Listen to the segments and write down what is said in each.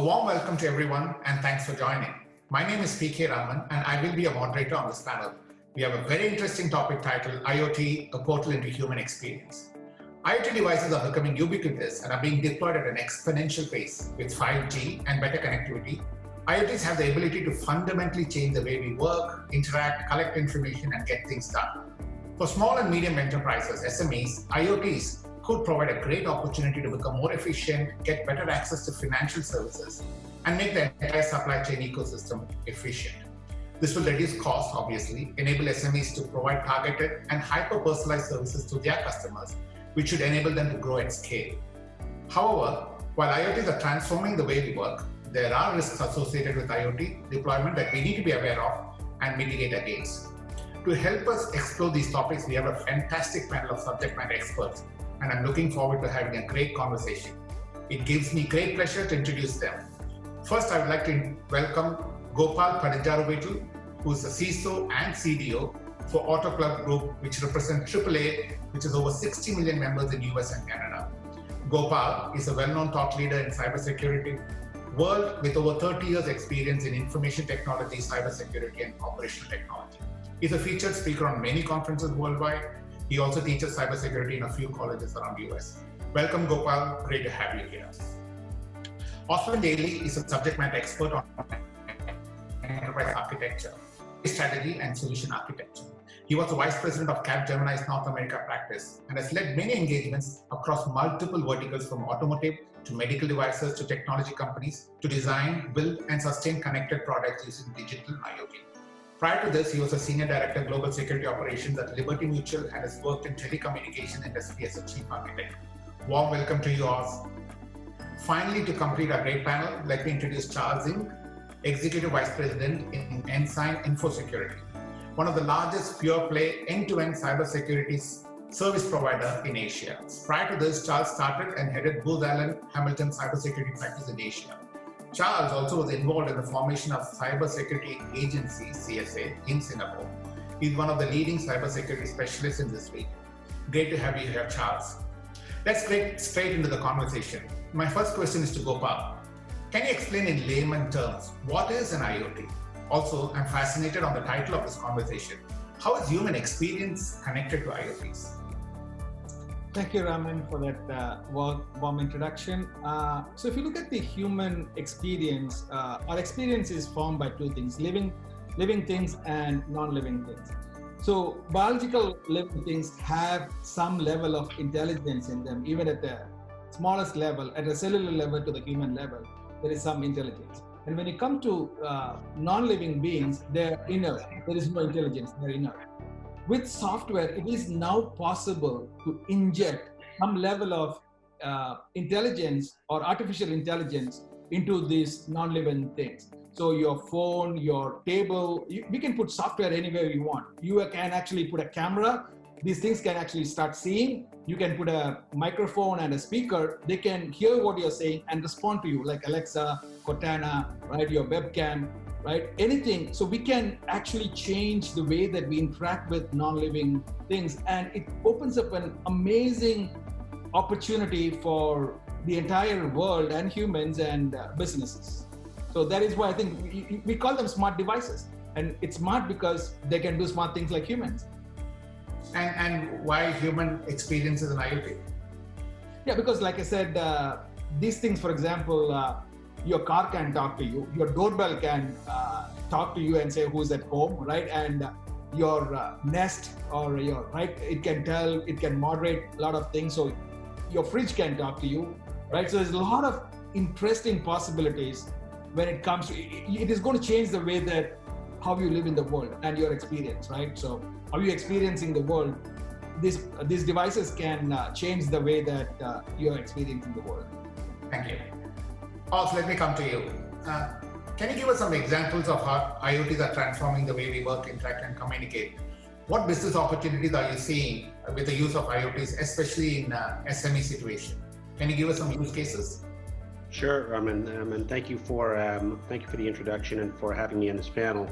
A warm welcome to everyone and thanks for joining. My name is PK Raman and I will be a moderator on this panel. We have a very interesting topic titled IoT, a portal into human experience. IoT devices are becoming ubiquitous and are being deployed at an exponential pace. With 5G and better connectivity, IoTs have the ability to fundamentally change the way we work, interact, collect information, and get things done. For small and medium enterprises, SMEs, IoTs could provide a great opportunity to become more efficient, get better access to financial services, and make the entire supply chain ecosystem efficient. This will reduce costs, obviously, enable SMEs to provide targeted and hyper-personalized services to their customers, which should enable them to grow at scale. However, while IoTs are transforming the way we work, there are risks associated with IoT deployment that we need to be aware of and mitigate against. To help us explore these topics, we have a fantastic panel of subject matter experts, and I'm looking forward to having a great conversation. It gives me great pleasure to introduce them. First, I would like to welcome Gopal Padinjaruveetil, who is the CISO and CDO for Auto Club Group, which represents AAA, which is over 60 million members in US and Canada. Gopal is a well-known thought leader in cybersecurity world with over 30 years experience in information technology, cybersecurity, and operational technology. He's a featured speaker on many conferences worldwide. He also teaches cybersecurity in a few colleges around the US. Welcome, Gopal. Great to have you here. Oswin is a subject matter expert on enterprise architecture, strategy, and solution architecture. He was the vice president of Capgemini's North America practice and has led many engagements across multiple verticals from automotive to medical devices to technology companies to design, build, and sustain connected products using digital IoT. Prior to this, he was a senior director of global security operations at Liberty Mutual and has worked in telecommunication industry as a chief architect. Warm welcome to you all. Finally, to complete our great panel, let me introduce Charles Ng, Executive Vice President in Ensign InfoSecurity, one of the largest pure-play end-to-end cybersecurity service provider in Asia. Prior to this, Charles started and headed Booz Allen Hamilton cybersecurity practice in Asia. Charles also was involved in the formation of Cybersecurity Agency, CSA, in Singapore. He's one of the leading cybersecurity specialists in this region. Great to have you here, Charles. Let's get straight into the conversation. My first question is to Gopal. Can you explain in layman terms, what is an IoT? Also, I'm fascinated on the title of this conversation. How is human experience connected to IoTs? Thank you, Raman, for that warm introduction. So if you look at the human experience, our experience is formed by two things, living things and non-living things. So biological living things have some level of intelligence in them, even at the smallest level, at a cellular level to the human level, there is some intelligence. And when you come to non-living beings, they're inert. There is no intelligence, they're inert. With software, it is now possible to inject some level of intelligence or artificial intelligence into these non-living things. So your phone, your table, we can put software anywhere you want. You can actually put a camera. These things can actually start seeing. You can put a microphone and a speaker. They can hear what you're saying and respond to you, like Alexa, Cortana, right? Your webcam, right? Anything. So we can actually change the way that we interact with non-living things. And it opens up an amazing opportunity for the entire world and humans and businesses. So that is why I think we call them smart devices. And it's smart because they can do smart things like humans. And why human experience is an IoT? Yeah, because like I said, these things, for example, your car can talk to you, your doorbell can talk to you and say who's at home, right? And your Nest or your, right, it can tell, it can moderate a lot of things. So your fridge can talk to you, right? So there's a lot of interesting possibilities when it comes to, it is going to change the way that how you live in the world and your experience, right? So how you experiencing the world, these devices can change the way that you're experiencing the world. Thank you. Also, let me come to you. Can you give us some examples of how IoTs are transforming the way we work, interact, and communicate? What business opportunities are you seeing with the use of IoTs, especially in SME situation? Can you give us some use cases? Sure, Raman, and thank you for the introduction and for having me on this panel.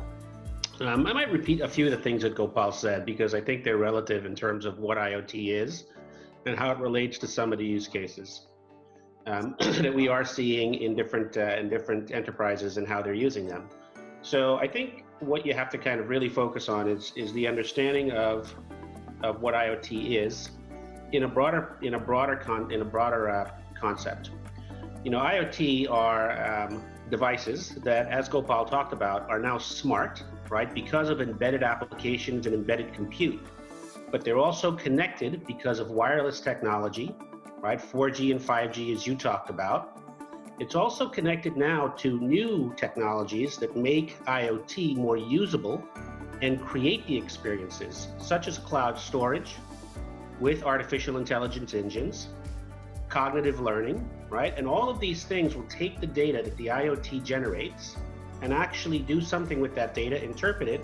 I might repeat a few of the things that Gopal said because I think they're relative in terms of what IoT is and how it relates to some of the use cases. that we are seeing in different enterprises and how they're using them. So I think what you have to kind of really focus on is the understanding of what IoT is in a broader concept. You know, IoT are devices that, as Gopal talked about, are now smart, right? Because of embedded applications and embedded compute. But they're also connected because of wireless technology, right? 4G and 5G, as you talked about. It's also connected now to new technologies that make IoT more usable and create the experiences, such as cloud storage with artificial intelligence engines, cognitive learning, right? And all of these things will take the data that the IoT generates and actually do something with that data, interpret it,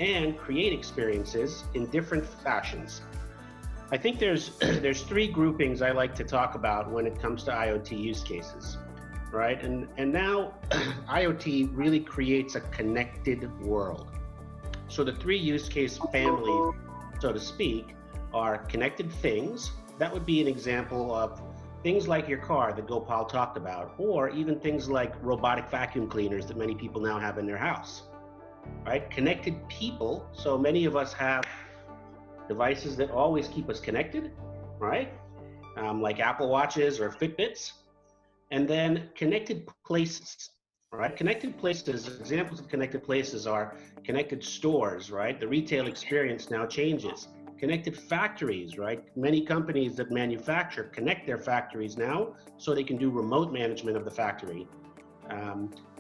and create experiences in different fashions. I think there's three groupings I like to talk about when it comes to IoT use cases, right? And now IoT really creates a connected world. So the three use case families, so to speak, are connected things. That would be an example of things like your car that Gopal talked about, or even things like robotic vacuum cleaners that many people now have in their house, right? Connected people, so many of us have devices that always keep us connected, right? Like Apple Watches or Fitbits. And then connected places, right? Connected places, examples of connected places are connected stores, right? The retail experience now changes. Connected factories, right? Many companies that manufacture connect their factories now so they can do remote management of the factory.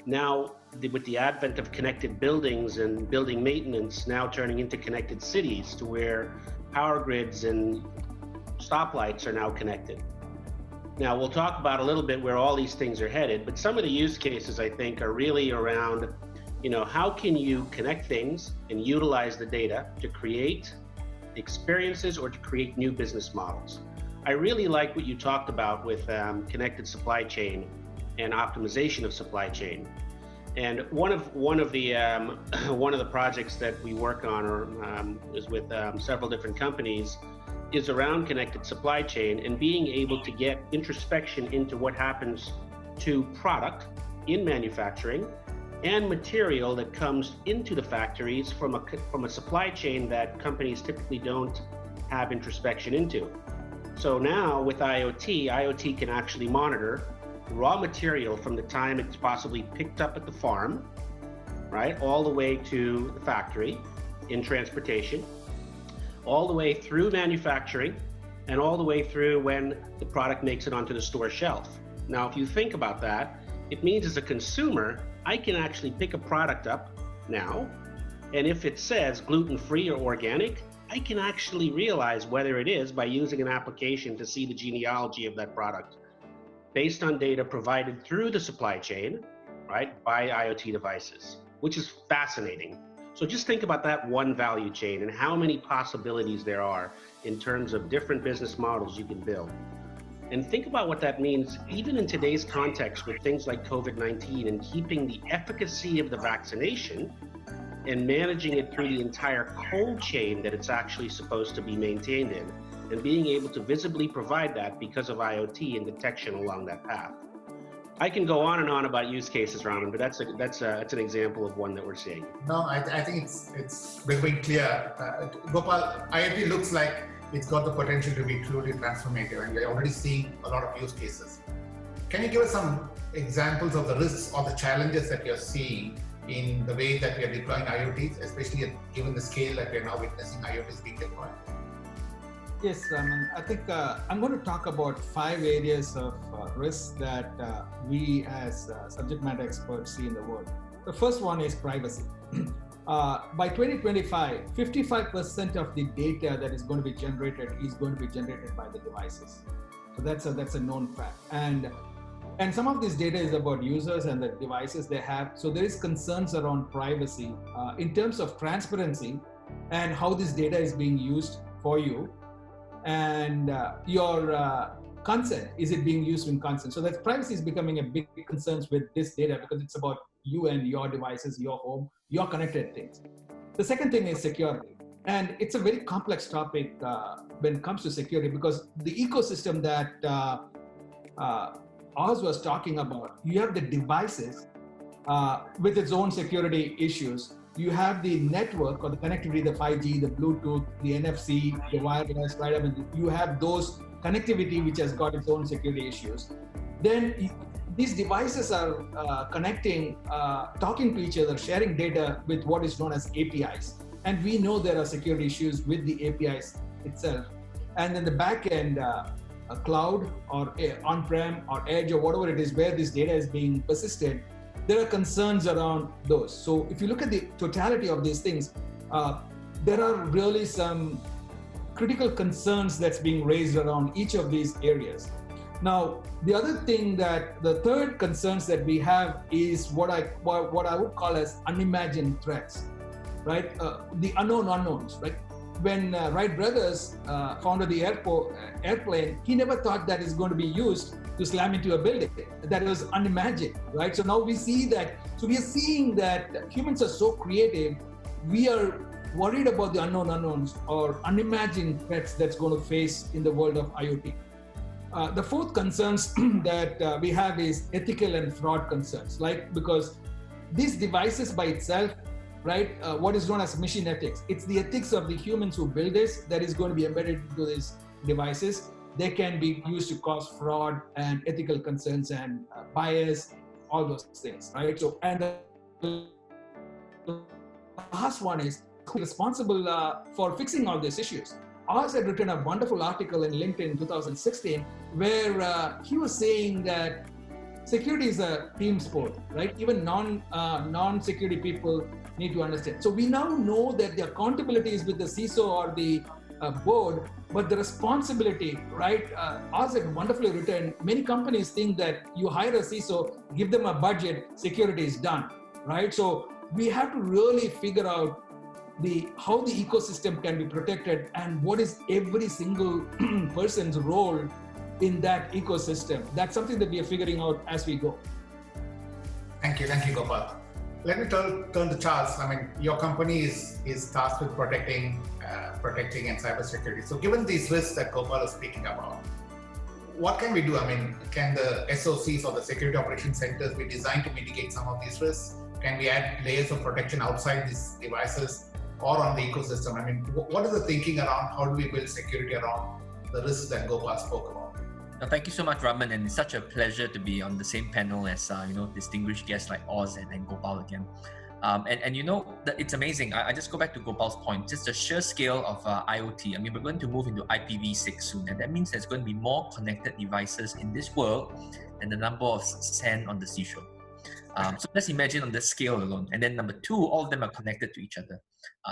Now, with the advent of connected buildings and building maintenance now turning into connected cities, to where power grids and stoplights are now connected. Now, we'll talk about a little bit where all these things are headed, but some of the use cases, I think, are really around, you know, how can you connect things and utilize the data to create experiences or to create new business models. I really like what you talked about with connected supply chain and optimization of supply chain. And one of the projects that we work on, or is with several different companies, is around connected supply chain and being able to get introspection into what happens to product in manufacturing and material that comes into the factories from a supply chain that companies typically don't have introspection into. So now with IoT can actually monitor raw material from the time it's possibly picked up at the farm, right, all the way to the factory in transportation, all the way through manufacturing, and all the way through when the product makes it onto the store shelf. Now, if you think about that, it means as a consumer, I can actually pick a product up now, and if it says gluten-free or organic, I can actually realize whether it is by using an application to see the genealogy of that product based on data provided through the supply chain, right, by IoT devices, which is fascinating. So just think about that one value chain and how many possibilities there are in terms of different business models you can build. And think about what that means, even in today's context with things like COVID-19 and keeping the efficacy of the vaccination and managing it through the entire cold chain that it's actually supposed to be maintained in, and being able to visibly provide that because of IoT and detection along that path. I can go on and on about use cases, Raman, but that's an example of one that we're seeing. No, I think it's becoming clear. Gopal, IoT looks like it's got the potential to be truly transformative, and we're already seeing a lot of use cases. Can you give us some examples of the risks or the challenges that you're seeing in the way that we are deploying IoTs, especially given the scale that we're now witnessing IoTs being deployed? Yes, Raman. I think I'm going to talk about 5 areas of risks that we as subject matter experts see in the world. The first one is privacy. By 2025, 55% of the data that is going to be generated by the devices. So that's a known fact. And some of this data is about users and the devices they have. So there is concerns around privacy in terms of transparency and how this data is being used for you. And your consent, is it being used in consent? So that privacy is becoming a big concern with this data because it's about you and your devices, your home, your connected things. The second thing is security. And it's a very complex topic when it comes to security because the ecosystem that Oz was talking about, you have the devices with its own security issues. You have the network or the connectivity, the 5G, the Bluetooth, the NFC, the wireless, right? I mean, you have those connectivity which has got its own security issues. Then these devices are connecting, talking to each other, sharing data with what is known as APIs. And we know there are security issues with the APIs itself. And then the back end, a cloud or on-prem or edge or whatever it is where this data is being persisted, there are concerns around those. So if you look at the totality of these things, there are really some critical concerns that's being raised around each of these areas. Now, the other thing the third concerns that we have is what I would call as unimagined threats, right? The unknown unknowns, right? When Wright brothers founded the airplane, he never thought that is going to be used to slam into a building. That was unimagined, right? So now we see that. So we are seeing that humans are so creative. We are worried about the unknown unknowns or unimagined threats that's going to face in the world of IoT. The fourth concerns that we have is ethical and fraud concerns, like because these devices by itself, right, what is known as machine ethics. It's the ethics of the humans who build this that is going to be embedded into these devices. They can be used to cause fraud and ethical concerns and bias, all those things, right? So, and the last one is responsible for fixing all these issues. Oz had written a wonderful article in LinkedIn in 2016 where he was saying that security is a team sport, right? Even non-security people need to understand. So we now know that the accountability is with the CISO or the board, but the responsibility, right? Oz had wonderfully written, many companies think that you hire a CISO, give them a budget, security is done, right? So we have to really figure out how the ecosystem can be protected and what is every single person's role in that ecosystem. That's something that we are figuring out as we go. Thank you, Gopal. Let me turn to Charles. I mean, your company is tasked with protecting and cybersecurity. So given these risks that Gopal is speaking about, what can we do? I mean, can the SOCs or the security operations centers be designed to mitigate some of these risks? Can we add layers of protection outside these devices or on the ecosystem? I mean, what is the thinking around how do we build security around the risks that Gopal spoke about? Thank you so much, Raman, and it's such a pleasure to be on the same panel as distinguished guests like Oz and Gopal again. It's amazing. I just go back to Gopal's point, just the sheer scale of IoT. I mean, we're going to move into IPv6 soon, and that means there's going to be more connected devices in this world than the number of sand on the seashore. So let's imagine on the scale alone. And then number two, all of them are connected to each other.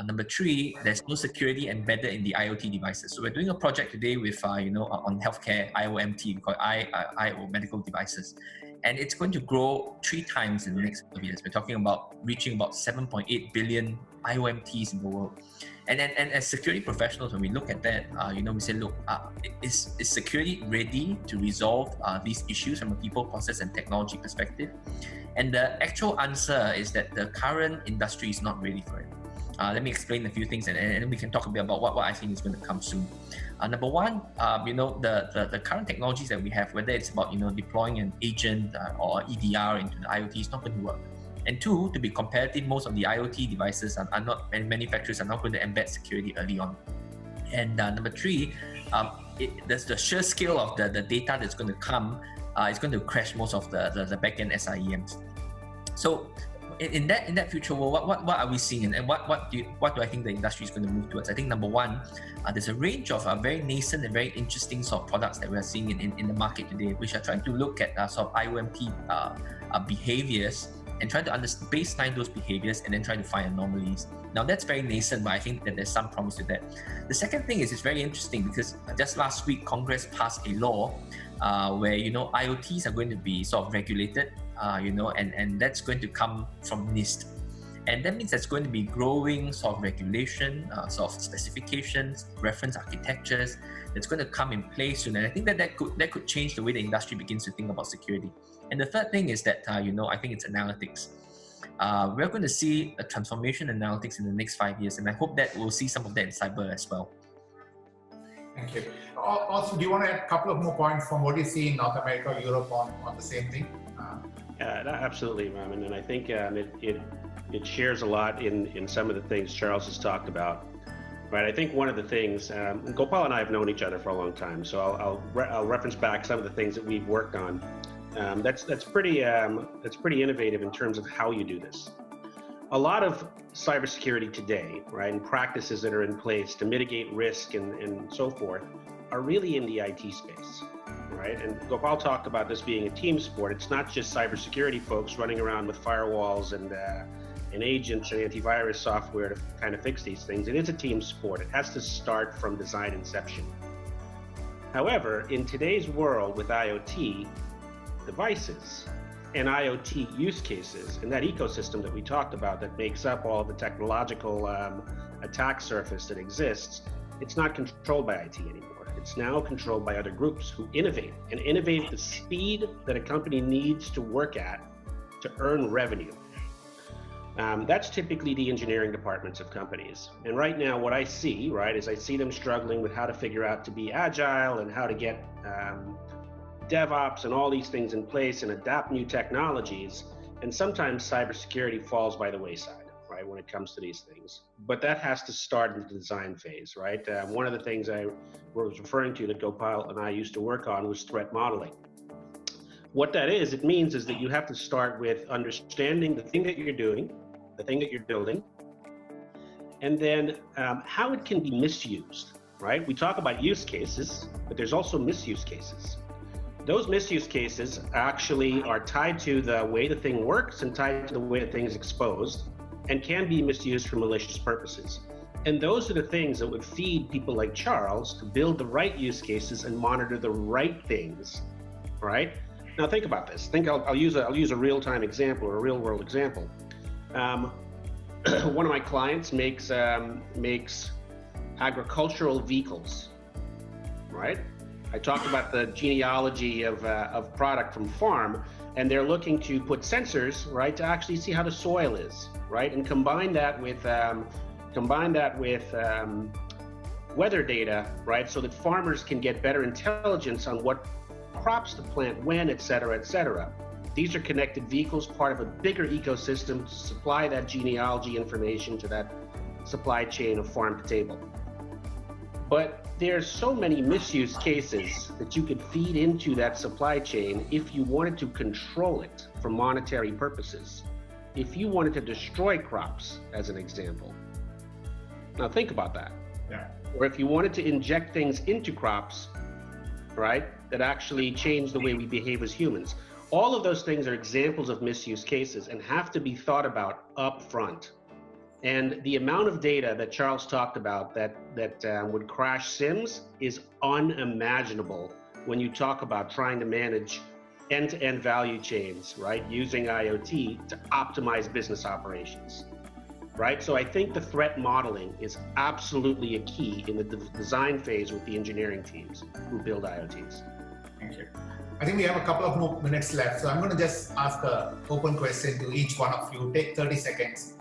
Number three, there's no security embedded in the IoT devices. So we're doing a project today with, on healthcare, IoMT, called IO medical devices. And it's going to grow 3 times in the next couple of years. We're talking about reaching about 7.8 billion IoMTs in the world. And as security professionals, when we look at that, we say, look, is security ready to resolve these issues from a people, process, and technology perspective? And the actual answer is that the current industry is not ready for it. Let me explain a few things, and then we can talk a bit about what I think is going to come soon. Number one, the current technologies that we have, whether it's about deploying an agent or EDR into the IoT, is not going to work. And two, to be competitive, most of the IoT devices are not, and manufacturers are not going to embed security early on. And number three, there's the sheer scale of the data that's going to come. It's going to crash most of the backend SIEMs. So in that future world, what are we seeing, and what do I think the industry is going to move towards? I think number one, there's a range of very nascent and very interesting sort of products that we are seeing in the market today, which are trying to look at sort of IoMT behaviors and trying to baseline those behaviors and then trying to find anomalies. Now that's very nascent, but I think that there's some promise to that. The second thing is it's very interesting because just last week Congress passed a law where IoTs are going to be sort of regulated, and that's going to come from NIST. And that means there's going to be growing sort of regulation, sort of specifications, reference architectures that's going to come in place soon. And I think that could change the way the industry begins to think about security. And the third thing is that, I think it's analytics. We're going to see a transformation in analytics in the next 5 years. And I hope that we'll see some of that in cyber as well. Thank you. Also, do you want to add a couple of more points from what you see in North America or Europe on the same thing? Absolutely, Raman, and I think it shares a lot in some of the things Charles has talked about. Right, I think one of the things, Gopal and I have known each other for a long time, so I'll reference back some of the things that we've worked on. That's pretty innovative in terms of how you do this. A lot of cybersecurity today, right, and practices that are in place to mitigate risk and so forth, are really in the IT space, right? And Gopal talked about this being a team sport. It's not just cybersecurity folks running around with firewalls and agents and antivirus software to kind of fix these things. It is a team sport. It has to start from design inception. However, in today's world with IoT devices and IoT use cases and that ecosystem that we talked about that makes up all the technological attack surface that exists, it's not controlled by IT anymore. It's now controlled by other groups who innovate and innovate at the speed that a company needs to work at to earn revenue. That's typically the engineering departments of companies. And right now what I see, right, is I see them struggling with how to figure out to be agile and how to get DevOps and all these things in place and adapt new technologies. And sometimes cybersecurity falls by the wayside, right, when it comes to these things. But that has to start in the design phase, right? One of the things I was referring to that Gopal and I used to work on was threat modeling. What that is, it means is that you have to start with understanding the thing that you're doing, the thing that you're building, and then how it can be misused, right? We talk about use cases, but there's also misuse cases. Those misuse cases actually are tied to the way the thing works and tied to the way the thing is exposed and can be misused for malicious purposes. And those are the things that would feed people like Charles to build the right use cases and monitor the right things, right? Now think about this. I'll use a real-time example or a real-world example. One of my clients makes agricultural vehicles, right? I talked about the genealogy of product from farm, and they're looking to put sensors, right, to actually see how the soil is, right, and combine that with weather data, right, so that farmers can get better intelligence on what crops to plant when, et cetera, et cetera. These are connected vehicles, part of a bigger ecosystem to supply that genealogy information to that supply chain of farm to table. But there's so many misuse cases that you could feed into that supply chain if you wanted to control it for monetary purposes. If you wanted to destroy crops, as an example. Now think about that. Yeah. Or if you wanted to inject things into crops, right, that actually change the way we behave as humans. All of those things are examples of misuse cases and have to be thought about up front. And the amount of data that Charles talked about that would crash SIMs is unimaginable when you talk about trying to manage end-to-end value chains, right, using IoT to optimize business operations, right? So I think the threat modeling is absolutely a key in the design phase with the engineering teams who build IoTs. Thank you. I think we have a couple of more minutes left, so I'm going to just ask an open question to each one of you. Take 30 seconds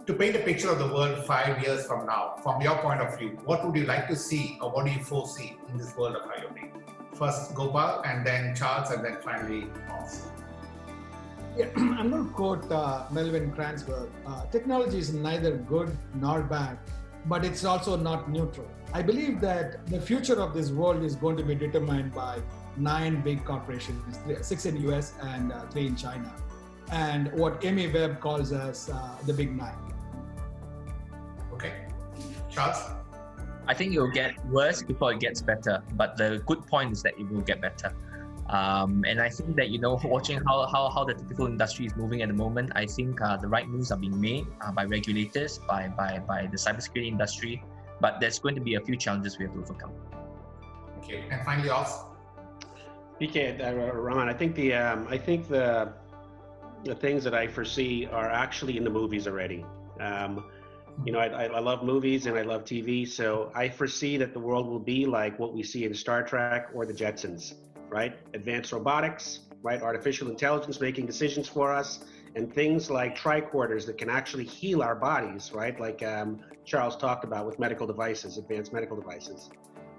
to paint a picture of the world 5 years from now. From your point of view, what would you like to see or what do you foresee in this world of IoT? First Gopal, and then Charles, and then finally Oswin. Yeah, I'm going to quote Melvin Cransworth. Technology is neither good nor bad, but it's also not neutral. I believe that the future of this world is going to be determined by 9 big corporations, 6 in the US and 3 in China, and what Amy Webb calls as the Big 9. Okay. Charles? I think it will get worse before it gets better, but the good point is that it will get better. And I think that, watching how the typical industry is moving at the moment, I think the right moves are being made by regulators, by the cybersecurity industry, but there's going to be a few challenges we have to overcome. Okay, and finally Oswin. PK, Raman, I think the things that I foresee are actually in the movies already. I love movies and I love TV, so I foresee that the world will be like what we see in Star Trek or the Jetsons, right? Advanced robotics, right? Artificial intelligence making decisions for us, and things like tricorders that can actually heal our bodies, right? Like Charles talked about with medical devices, advanced medical devices.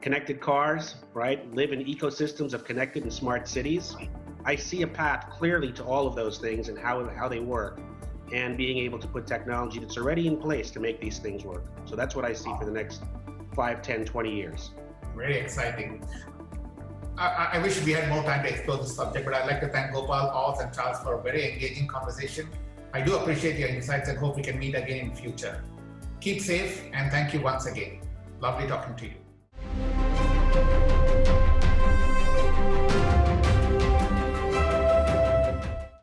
connected cars, right? Live in ecosystems of connected and smart cities. I see a path clearly to all of those things and how they work, and being able to put technology that's already in place to make these things work. So that's what I see for the next 5, 10, 20 years. Very exciting. I wish we had more time to explore this subject, but I'd like to thank Gopal, Oz, and Charles for a very engaging conversation. I do appreciate your insights and hope we can meet again in future. Keep safe, and thank you once again. Lovely talking to you.